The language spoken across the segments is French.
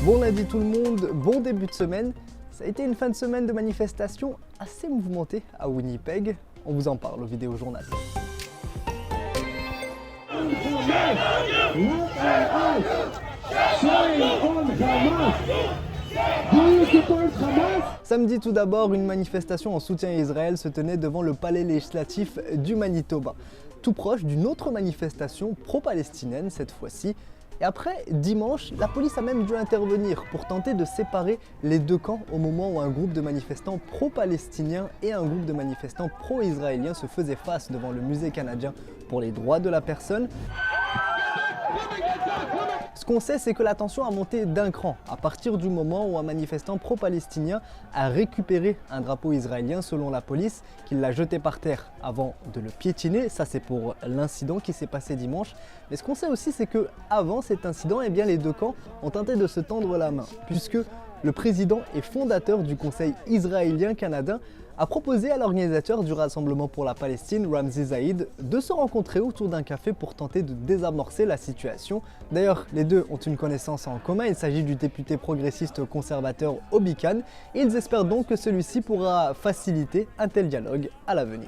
Bon lundi tout le monde, bon début de semaine. Ça a été une fin de semaine de manifestation assez mouvementée à Winnipeg. On vous en parle au vidéo journal. Samedi tout d'abord, une manifestation en soutien à Israël se tenait devant le palais législatif du Manitoba, tout proche d'une autre manifestation pro-palestinienne cette fois-ci. Et après, dimanche, la police a même dû intervenir pour tenter de séparer les deux camps au moment où un groupe de manifestants pro-palestiniens et un groupe de manifestants pro-israéliens se faisaient face devant le musée canadien pour les droits de la personne. Ce qu'on sait, c'est que la tension a monté d'un cran à partir du moment où un manifestant pro-palestinien a récupéré un drapeau israélien selon la police, qu'il l'a jeté par terre avant de le piétiner. Ça, c'est pour l'incident qui s'est passé dimanche. Mais ce qu'on sait aussi, c'est que avant cet incident, eh bien, les deux camps ont tenté de se tendre la main, puisque le président et fondateur du Conseil israélien-canadien a proposé à l'organisateur du Rassemblement pour la Palestine, Ramzi Zaïd, de se rencontrer autour d'un café pour tenter de désamorcer la situation. D'ailleurs, les deux ont une connaissance en commun, il s'agit du député progressiste conservateur Obi Khan, et ils espèrent donc que celui-ci pourra faciliter un tel dialogue à l'avenir.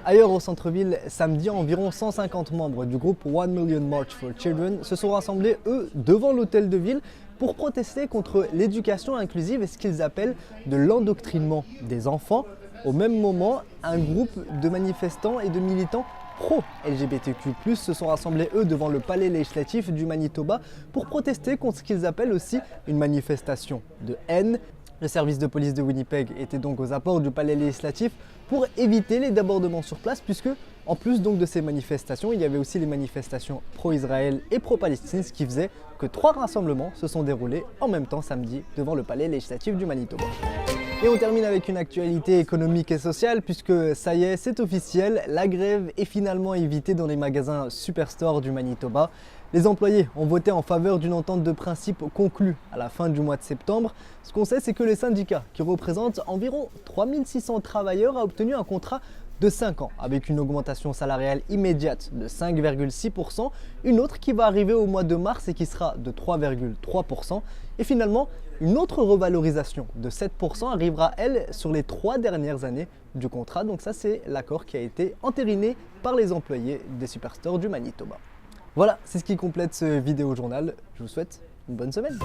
Ailleurs au centre-ville, samedi, environ 150 membres du groupe One Million March for Children se sont rassemblés, eux, devant l'hôtel de ville pour protester contre l'éducation inclusive et ce qu'ils appellent de l'endoctrinement des enfants. Au même moment, un groupe de manifestants et de militants pro-LGBTQ+, se sont rassemblés, eux, devant le palais législatif du Manitoba pour protester contre ce qu'ils appellent aussi une manifestation de haine. Le service de police de Winnipeg était donc aux apports du palais législatif pour éviter les débordements sur place, puisque en plus donc de ces manifestations, il y avait aussi les manifestations pro-Israël et pro-Palestine, ce qui faisait que 3 rassemblements se sont déroulés en même temps samedi devant le palais législatif du Manitoba. Et on termine avec une actualité économique et sociale, puisque ça y est, c'est officiel, la grève est finalement évitée dans les magasins Superstore du Manitoba. Les employés ont voté en faveur d'une entente de principe conclue à la fin du mois de septembre. Ce qu'on sait, c'est que le syndicat, qui représente environ 3600 travailleurs, a obtenu un contrat de 5 ans, avec une augmentation salariale immédiate de 5,6%, une autre qui va arriver au mois de mars et qui sera de 3,3%, et finalement, une autre revalorisation de 7% arrivera, elle, sur les 3 dernières années du contrat. Donc ça, c'est l'accord qui a été entériné par les employés des Superstores du Manitoba. Voilà, c'est ce qui complète ce vidéo journal. Je vous souhaite une bonne semaine.